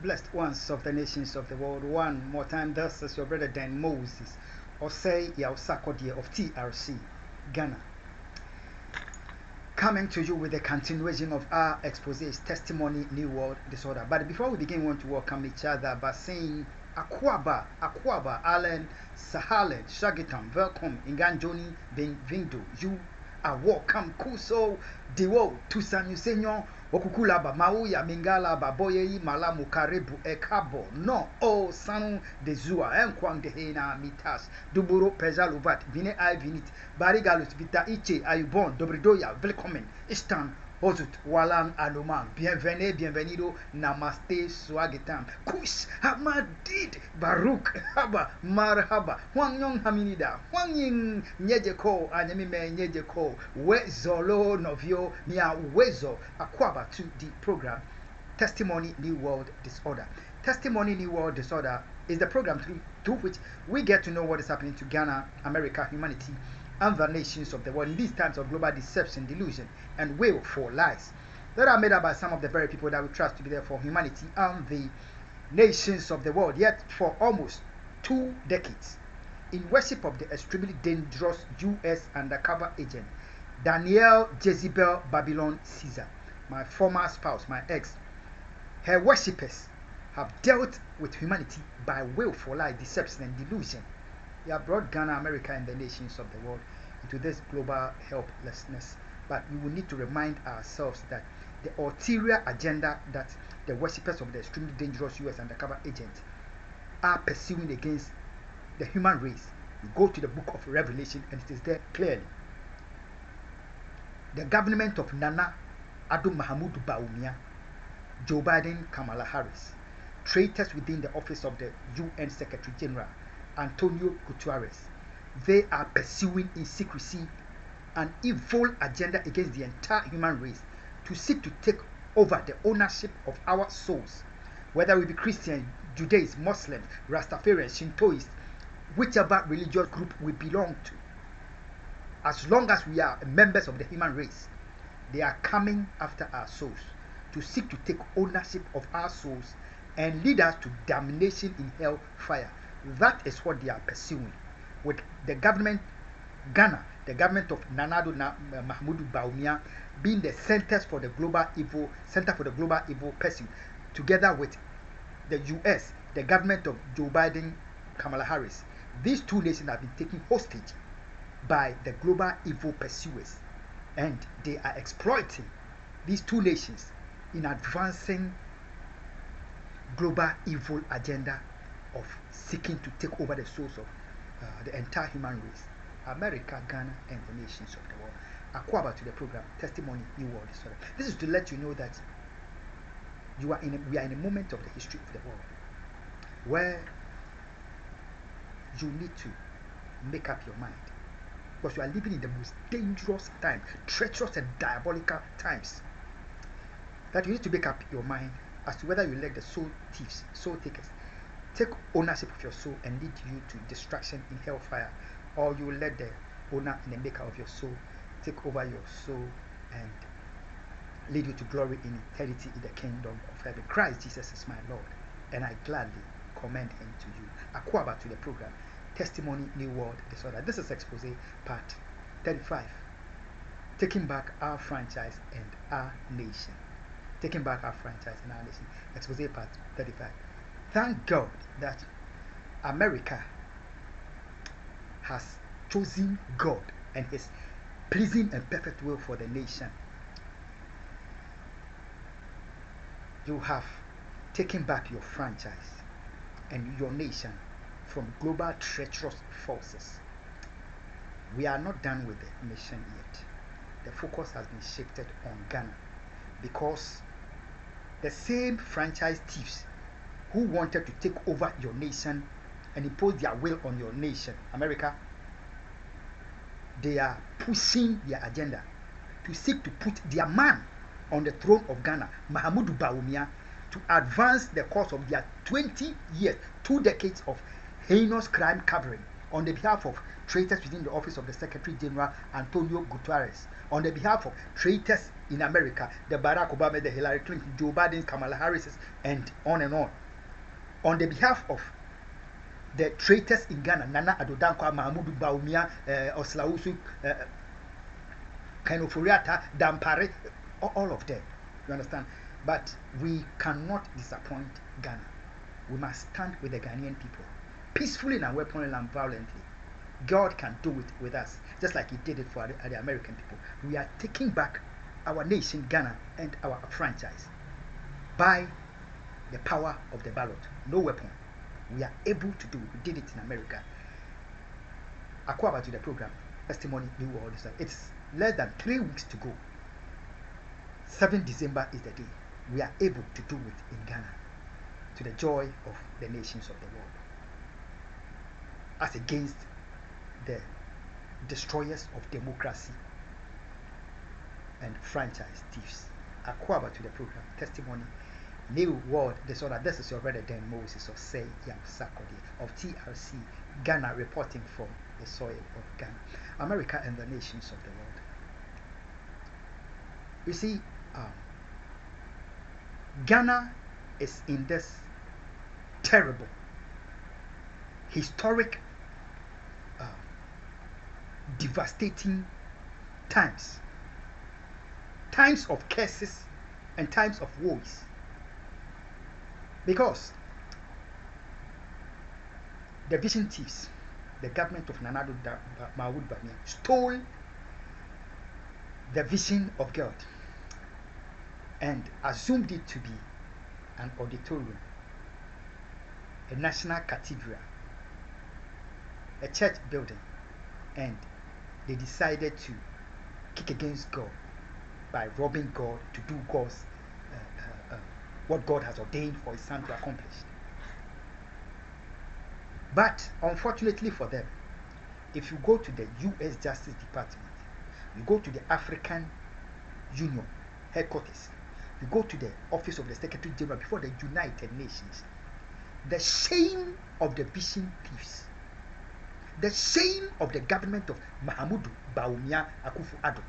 Blessed ones of the nations of the world, one more time, thus is your brother Dan Moses, or say Yausakodia of TRC, Ghana, coming to you with a continuation of our exposé, Testimony, New World Disorder. But before we begin, we want to welcome each other by saying Akwaba, Allen, Sahalen, Shagitam, welcome, Inganjoni, Benvindo, you are welcome, Kuso, Diwo, Tusan Yusenyo, Okukulaba, Mauya, Mingala, Baboye, Malamu, Karibu, Ekabo, no, O Sanu, de Zua, Enkwang de Hena, Mitas, Duburo, Pezaluvat, Vine I Vinit, Barigalus, Vita Iche, Ayubon, Dobridoya, Velkomen, Istan, Ozut, Walang, Aluman, bienvenido, Namaste, Swagitam, Kush, Hamadid, Baruch, Haba, Marhaba, Huang Yong Haminida, Huang Ying, Nyejeko, Anyamime, Nyejeko, Wezolo, Novio, Nia Wezo, Akwaba to the program, Testimony, New World Disorder. Testimony, New World Disorder is the program through which we get to know what is happening to Ghana, America, humanity, and the nations of the world in these times of global deception, delusion, and will for lies that are made up by some of the very people that we trust to be there for humanity and the nations of the world. Yet for almost 2 decades, in worship of the extremely dangerous U.S. undercover agent Danielle Jezebel Babylon Caesar, my former spouse, my ex, her worshippers have dealt with humanity by will for lie, deception, and delusion. They have brought Ghana, America, and the nations of the world into this global helplessness. But we will need to remind ourselves that the ulterior agenda that the worshippers of the extremely dangerous U.S. undercover agent are pursuing against the human race. We go to the book of Revelation and it is there clearly. The government of Nana Ado Mahamudu Bawumia, Joe Biden, Kamala Harris, traitors within the office of the UN Secretary General, Antonio Guterres, they are pursuing in secrecy an evil agenda against the entire human race to seek to take over the ownership of our souls, whether we be Christian, Judaist, Muslim, Rastafarian, Shintoist, whichever religious group we belong to. As long as we are members of the human race, they are coming after our souls to seek to take ownership of our souls and lead us to damnation in hell fire. That is what they are pursuing. With the government, Ghana, the government of Nanado Mahmoud Bawumia being the center for the global evil pursuit, together with the US, the government of Joe Biden, Kamala Harris. These 2 nations have been taken hostage by the global evil pursuers, and they are exploiting these 2 nations in advancing global evil agenda of seeking to take over the souls of the entire human race, America, Ghana, and the nations of the world. Akwaba to the program, Testimony, New World Disorder. This is to let you know that we are in a moment of the history of the world where you need to make up your mind, because you are living in the most dangerous times, treacherous and diabolical times, that you need to make up your mind as to whether you let the soul thieves, soul takers, take ownership of your soul and lead you to destruction in hellfire, or you let the owner and the maker of your soul take over your soul and lead you to glory in eternity in the kingdom of heaven. Christ Jesus is my Lord, and I gladly commend him to you. Akwaba to the program, Testimony, New World Disorder. This is Expose Part 35. Taking back our franchise and our nation. Taking back our franchise and our nation. Expose Part 35. Thank God that America has chosen God and his pleasing and perfect will for the nation. You have taken back your franchise and your nation from global treacherous forces. We are not done with the mission yet. The focus has been shifted on Ghana, because the same franchise thieves who wanted to take over your nation and impose their will on your nation, America, they are pushing their agenda to seek to put their man on the throne of Ghana, Mahamudu Bawumia, to advance the course of their 20 years, 2 decades of heinous crime covering on the behalf of traitors within the office of the Secretary General Antonio Guterres, on the behalf of traitors in America, the Barack Obama, the Hillary Clinton, Joe Biden, Kamala Harris, and on the behalf of the traitors in Ghana, Nana Addo Dankwa, Mahamudu Bawumia, Oslawusu, Kainoforiata, Dampare, all of them. You understand? But we cannot disappoint Ghana. We must stand with the Ghanaian people, peacefully and weaponly and violently. God can do it with us, just like He did it for the American people. We are taking back our nation, Ghana, and our franchise by the power of the ballot. No weapon. We are able to do it. We did it in America. Akwaba to the program, testimony, new all this. It's less than 3 weeks to go. 7 December is the day. We are able to do it in Ghana, to the joy of the nations of the world, as against the destroyers of democracy and franchise thieves. Akwaba to the program, testimony, new world disorder. This is your brother Dan Moses of Say Yam Sakodi of TRC Ghana, reporting from the soil of Ghana, America, and the nations of the world. You see, Ghana is in this terrible, historic, devastating times of curses and times of woes, because the vision thieves, the government of Nana Addo Bawumia, stole the vision of God and assumed it to be an auditorium, a national cathedral, a church building, and they decided to kick against God by robbing God to do God's what God has ordained for His Son to accomplish. But unfortunately for them, if you go to the U.S. Justice Department, you go to the African Union headquarters, you go to the office of the Secretary General before the United Nations, the shame of the vision thieves, the shame of the government of Mahamudu Bawumia Akufo-Addo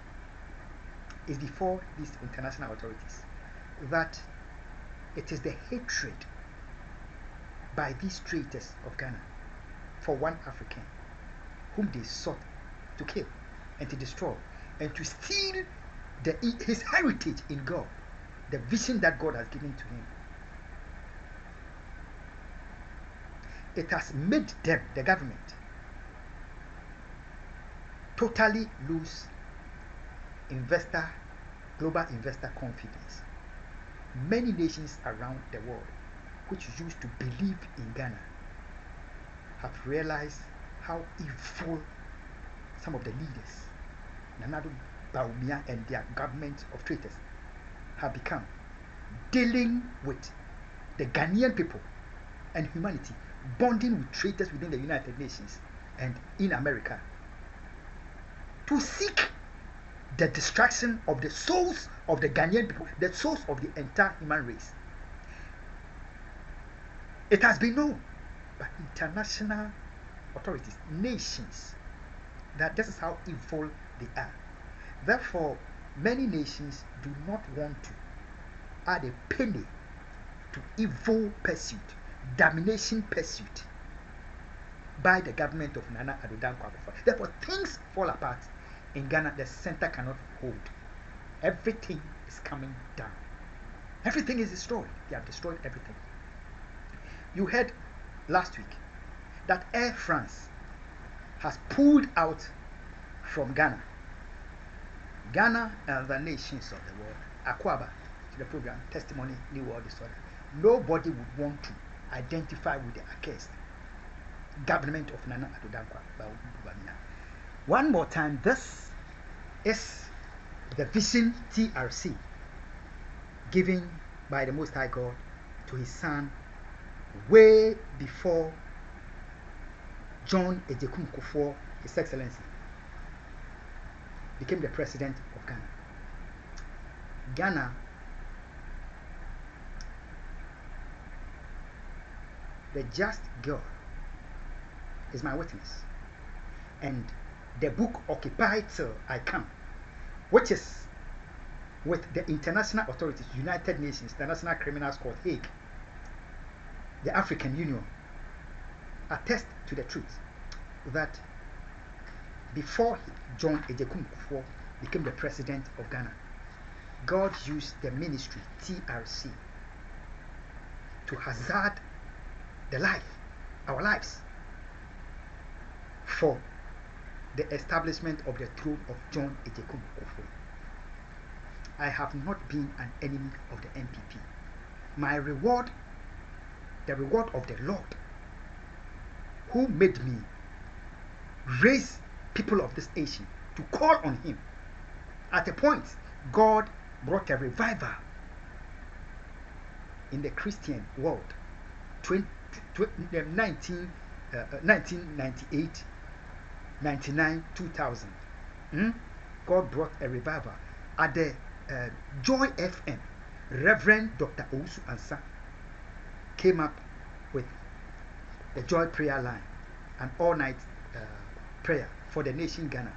is before these international authorities, that it is the hatred by these traitors of Ghana for one African whom they sought to kill and to destroy and to steal his heritage in God, the vision that God has given to him. It has made them, the government, totally lose global investor confidence. Many nations around the world which used to believe in Ghana have realized how evil some of the leaders, Nana Addo Bawumia and their government of traitors, have become, dealing with the Ghanaian people and humanity, bonding with traitors within the United Nations and in America to seek the destruction of the souls of the Ghanaian people, the souls of the entire human race. It has been known by international authorities, nations, that this is how evil they are. Therefore, many nations do not want to add a penny to evil pursuit, domination pursuit by the government of Nana Addo Dankwa. Therefore, things fall apart in Ghana. The center cannot hold. Everything is coming down. Everything is destroyed. They have destroyed everything. You heard last week that Air France has pulled out from Ghana. Ghana and the nations of the world. Akwaba to the program, testimony, new world disorder. Nobody would want to identify with the accursed government of Nana Addo Dankwa Bawumia. One more time, this is the vision TRC given by the Most High God to His Son way before John Ejekun Kufuor, His Excellency, became the president of Ghana. Ghana, the just God is my witness. and the book Occupied Till I Come, which is with the international authorities, United Nations, International Criminal Court, Hague, the African Union, attest to the truth that before John Ejekun Kufuor became the president of Ghana, God used the ministry TRC to hazard our lives for the establishment of the throne of John Ejekun Kufuor. I have not been an enemy of the NPP. My reward, the reward of the Lord, who made me raise people of this nation to call on him. At a point, God brought a revival in the Christian world. 1998, 99, 2000. God brought a revival at the Joy FM. Reverend Dr. Owusu Ansah came up with the Joy Prayer Line, an all-night prayer for the nation Ghana.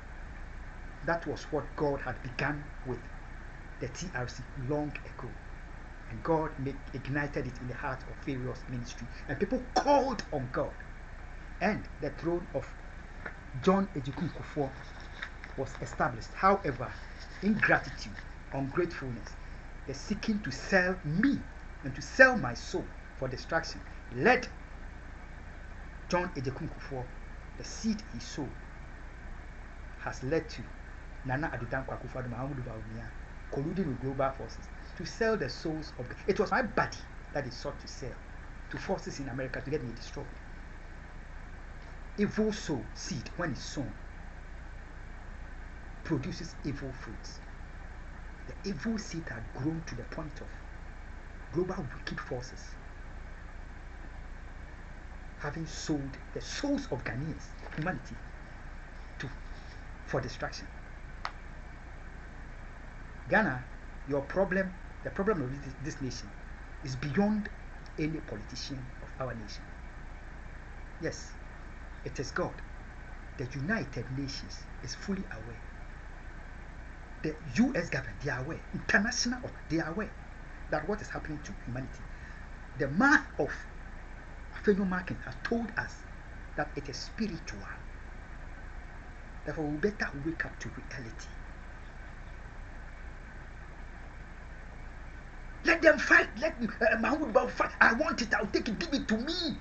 That was what God had begun with the TRC long ago. And God ignited it in the heart of various ministries. And people called on God. And the throne of John Ejekun Kufuor was established. However, ingratitude, ungratefulness, the seeking to sell me and to sell my soul for destruction led John Ejekun Kufuor, the seed he sowed, has led to Nana Addo Dankwa Akufo-Addo Mahamudu Bawumia colluding with global forces to sell the souls of it was my body that he sought to sell to forces in America to get me destroyed. Evil soul seed, when it's sown, produces evil fruits. The evil seed had grown to the point of global wicked forces having sold the souls of Ghanaians, humanity, for destruction. Ghana, your problem, the problem of this nation, is beyond any politician of our nation. Yes, it is God. The United Nations is fully aware. The US government, they are aware. International, they are aware that what is happening to humanity. The math of MARKINS has told us that it is spiritual. Therefore, we better wake up to reality. Let them fight. Let Mahmoud Bao fight. I want it. I'll take it. Give it to me.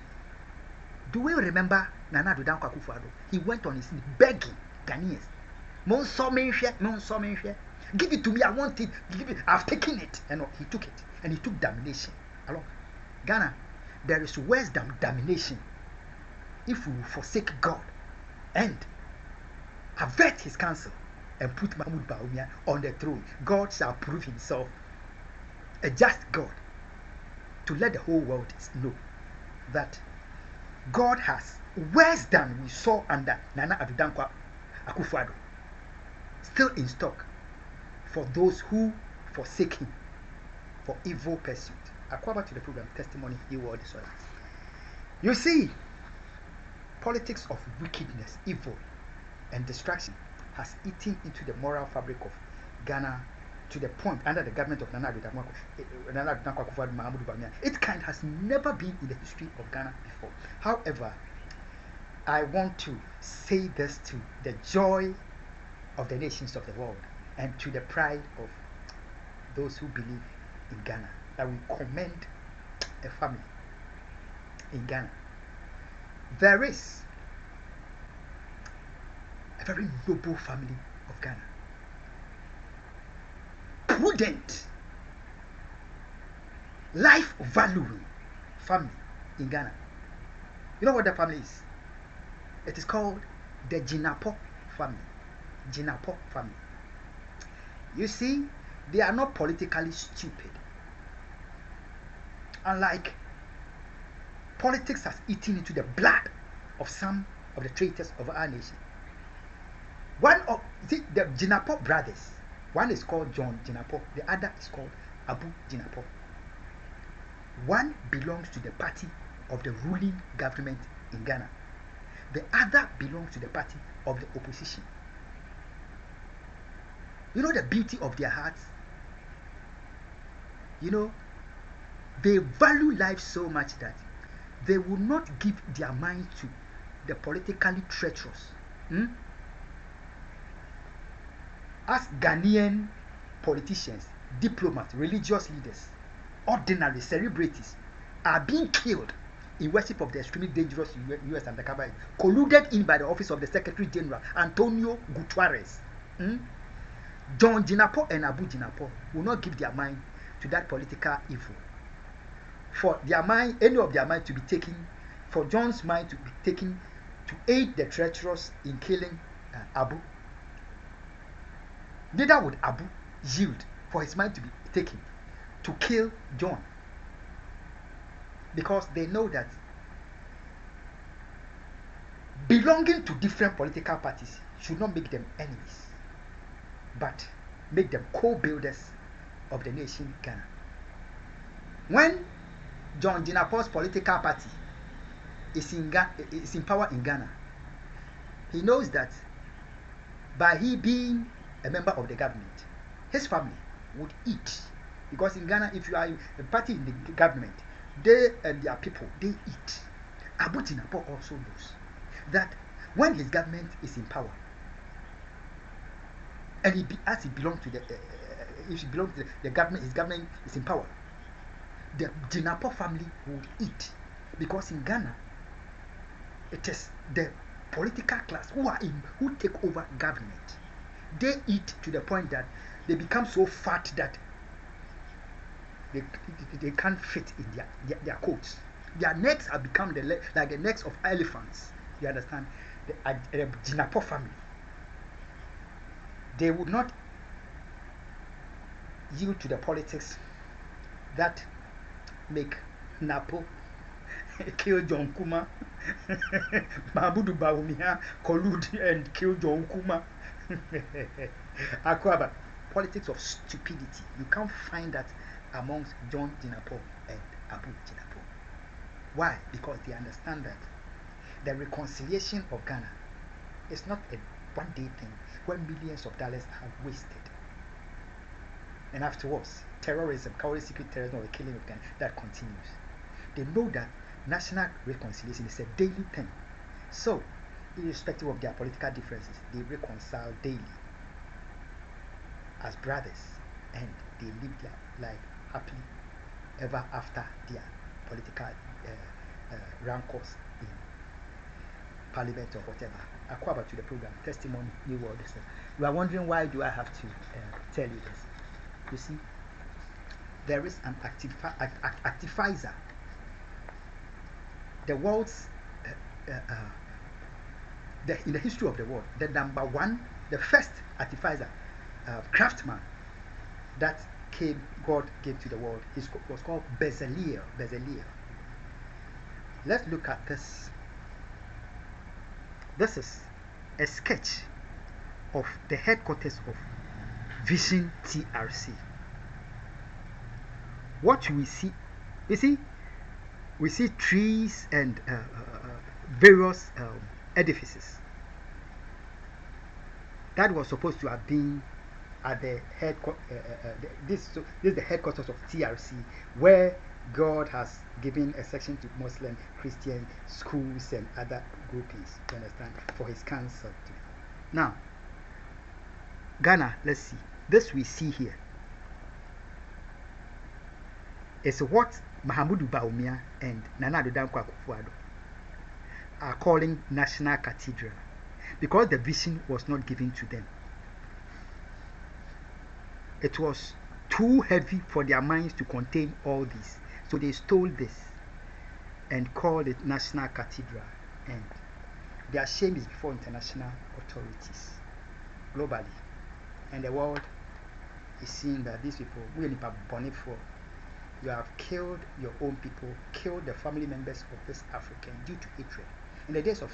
Do we remember Nana Addo Dankwa Akufo-Addo? He went on his knee begging Ghanaians. Give it to me. I want it. Give it. I've taken it. And he took it. And he took damnation along. Ghana, there is worse than damnation if we forsake God and avert his counsel and put Mahmoud Bawumia on the throne. God shall prove himself a just God to let the whole world know that God has worse than we saw under Nana Addo Dankwa Akufo-Addo still in stock for those who forsake him for evil pursuit. Back to the program, testimony, you word is. You see, politics of wickedness, evil, and destruction has eaten into the moral fabric of Ghana to the point under the government of Nana Addo Dankwa Akufo-Addo Mahamudu Bawumia. Its kind has never been in the history of Ghana before. However, I want to say this to the joy of the nations of the world and to the pride of those who believe in Ghana, that we commend a family in Ghana. There is a very noble family of Ghana. Prudent, life valuing family in Ghana. You know what the family is? It is called the Jinapo family. Jinapo family. You see, they are not politically stupid. Unlike politics has eaten into the blood of some of the traitors of our nation. One of the Jinapo brothers, one is called John Jinapo, the other is called Abu Jinapo. One belongs to the party of the ruling government in Ghana. The other belongs to the party of the opposition. You know the beauty of their hearts? You know, they value life so much that they will not give their mind to the politically treacherous. As Ghanaian politicians, diplomats, religious leaders, ordinary celebrities are being killed in worship of the extremely dangerous U.S. undercover, colluded in by the office of the Secretary General Antonio Guterres. John Jinapor and Abu Jinapor will not give their mind to that political evil. For their mind, any of their mind to be taken, for John's mind to be taken to aid the treacherous in killing Abu. Neither would Abu yield for his mind to be taken to kill John, because they know that belonging to different political parties should not make them enemies, but make them co-builders of the nation Ghana. When John Jinapor's political party is in power in Ghana, he knows that by he being a member of the government, his family would eat. Because in Ghana, if you are a party in the government, they and their people, they eat. Abu Jinapor also knows that when his government is in power, and as he belongs to the, if he belongs to the government, his government is in power, the Jinapor family would eat. Because in Ghana, it is the political class who take over government. They eat to the point that they become so fat that they can't fit in their coats. Their necks have become like the necks of elephants. You understand? The Jinapor family, they would not yield to the politics that make Napo kill John Kuma, Mahmoud Bawumia collude and kill John Kuma. Akwaba, politics of stupidity. You can't find that amongst John Jinapor and Abu Jinapor. Why? Because they understand that the reconciliation of Ghana is not a one-day thing when millions of dollars are wasted. And afterwards, terrorism, cowardly secret terrorism, or the killing of Ghana, that continues. They know that national reconciliation is a daily thing. So, irrespective of their political differences, they reconcile daily as brothers, and they live their life happily ever after their political rancors in parliament or whatever. Akwaba to the program, Testimony, New World. You are wondering why do I have to tell you this? You see, there is an activizer. The world's in the history of the world, the number one, the first artificer, craftsman that God gave to the world, was called Bezalel. Let's look at this. This is a sketch of the headquarters of Vision TRC. What we see, we see trees and various edifices that was supposed to have been at the headquarters. This is the headquarters of TRC, where God has given a section to Muslim, Christian schools and other groupings. You understand? For His council. Now, Ghana. Let's see. This we see here is what Mahamudu Bawumia and Nana Addo Dankwa Akufo-Addo are calling National Cathedral, because the vision was not given to them. It was too heavy for their minds to contain all this, so they stole this and called it National Cathedral, and their shame is before international authorities globally, and the world is seeing that these people, you have killed your own people, killed the family members of this African due to hatred. In the days of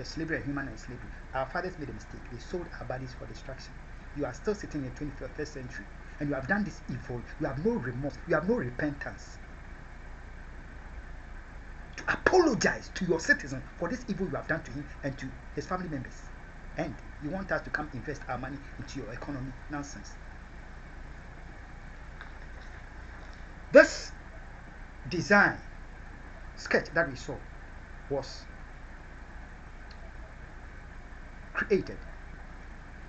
slavery and human slavery, our fathers made a mistake. They sold our bodies for destruction. You are still sitting in the 21st century, and you have done this evil. You have no remorse. You have no repentance to apologize to your citizens for this evil you have done to him and to his family members. And you want us to come invest our money into your economy? Nonsense. This design sketch that we saw was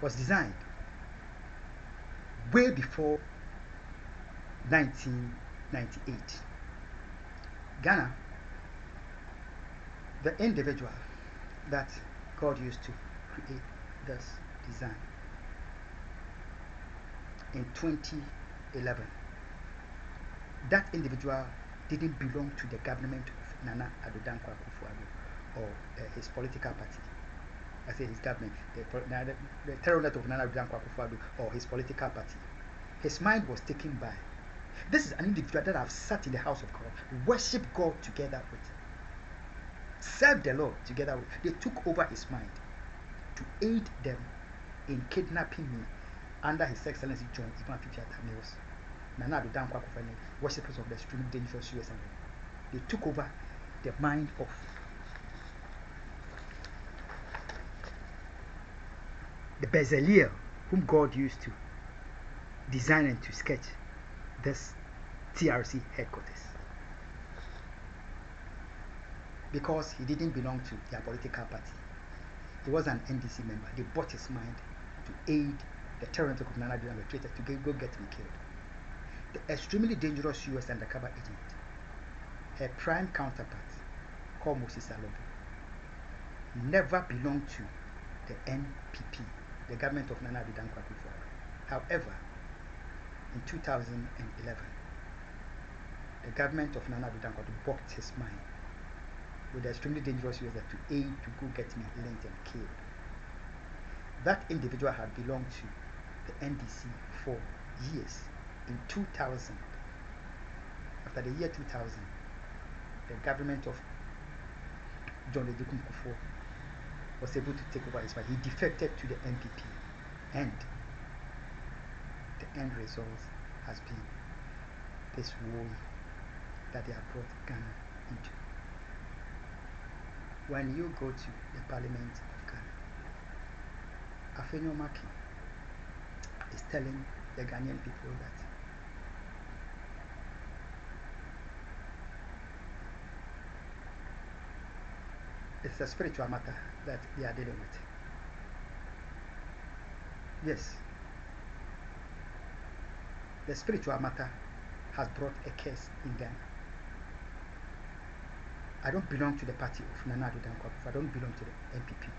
designed way before 1998. Ghana, the individual that God used to create this design in 2011, that individual didn't belong to the government of Nana Addo Dankwa Akufo-Addo or his political party. I say his government, the terror net of Nana Addo Dankwa Akufo-Addo or his political party. His mind was taken by. This is an individual that have sat in the house of God, worship God together with, serve the Lord together with. They took over his mind to aid them in kidnapping me under His Excellency John Ivan Fifiata Mills. Nana Addo Dankwa Akufo-Addo, worshippers of the extremely dangerous US. They took over the mind of the Bezaliel, whom God used to design and to sketch this TRC headquarters, because he didn't belong to their political party. He was an NDC member. They bought his mind to aid the terror network of Nana Addo Dankwa traitors to go get me killed. The extremely dangerous US undercover agent, her prime counterpart, called Moses Alobo, never belonged to the NPP, the government of Nana Addo Dankwa Akufo-Addo. However, in 2011, the government of Nana Addo Dankwa Akufo-Addo blocked his mind with the extremely dangerous US to aid to go get me linked and killed. That individual had belonged to the NDC for years. In 2000, after the year 2000, the government of John Ejekun Kufuor was able to take over his party. He defected to the NPP, and the end result has been this war that they have brought Ghana into. When you go to the Parliament of Ghana, Afenyo Markin is telling the Ghanaian people that it's a spiritual matter that they are dealing with. Yes, the spiritual matter has brought a curse in Ghana. I don't belong to the party of Nana Addo Dankwa Akufo-Addo. I don't belong to the NPP.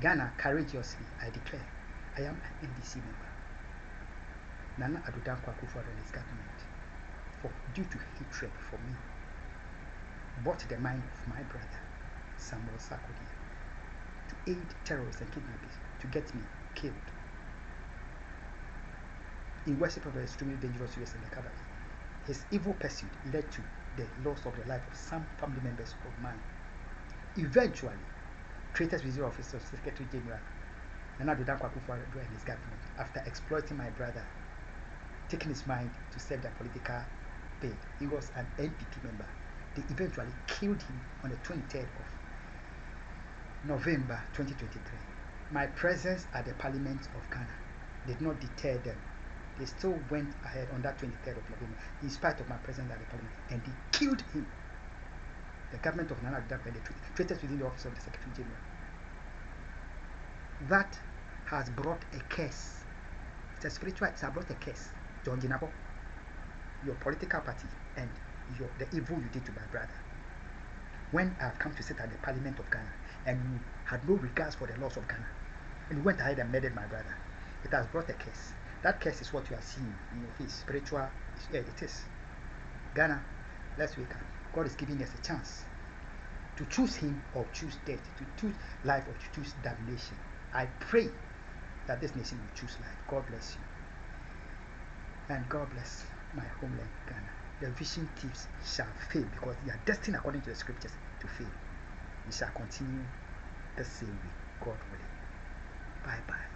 Ghana, courageously, I declare, I am an NDC member. Nana Addo Dankwa Akufo-Addo and his government, due to hatred for me, bought the mind of my brother, Samuel Sarkodie, to aid terrorists and kidnappers to get me killed in worship of the extremely dangerous US undercover. His evil pursuit led to the loss of the life of some family members of mine. Eventually, traitors with the office of Secretary General Nana Addo Dankwa Akufo-Addo and his government, after exploiting my brother, taking his mind to serve their political pay. He was an NPP member. They eventually killed him on the 23rd of November 2023. My presence at the Parliament of Ghana did not deter them. They still went ahead on that 23rd of November, in spite of my presence at the Parliament, and they killed him. The government of Nana Addo Dankwa and the traitors within the office of the Secretary General. That has brought a curse. It's a spiritual, it has brought a curse. John Jinabo, your political party, and the evil you did to my brother. When I have come to sit at the Parliament of Ghana, and you had no regards for the laws of Ghana, and you went ahead and murdered my brother, it has brought a curse. That curse is what you are seeing in your face. Spiritual, it is. Ghana, let's wake up. God is giving us a chance to choose Him or choose death, to choose life or to choose damnation. I pray that this nation will choose life. God bless you. And God bless my homeland, Ghana. The vision thieves shall fail because they are destined according to the scriptures to fail. We shall continue the same way, God willing. Bye bye.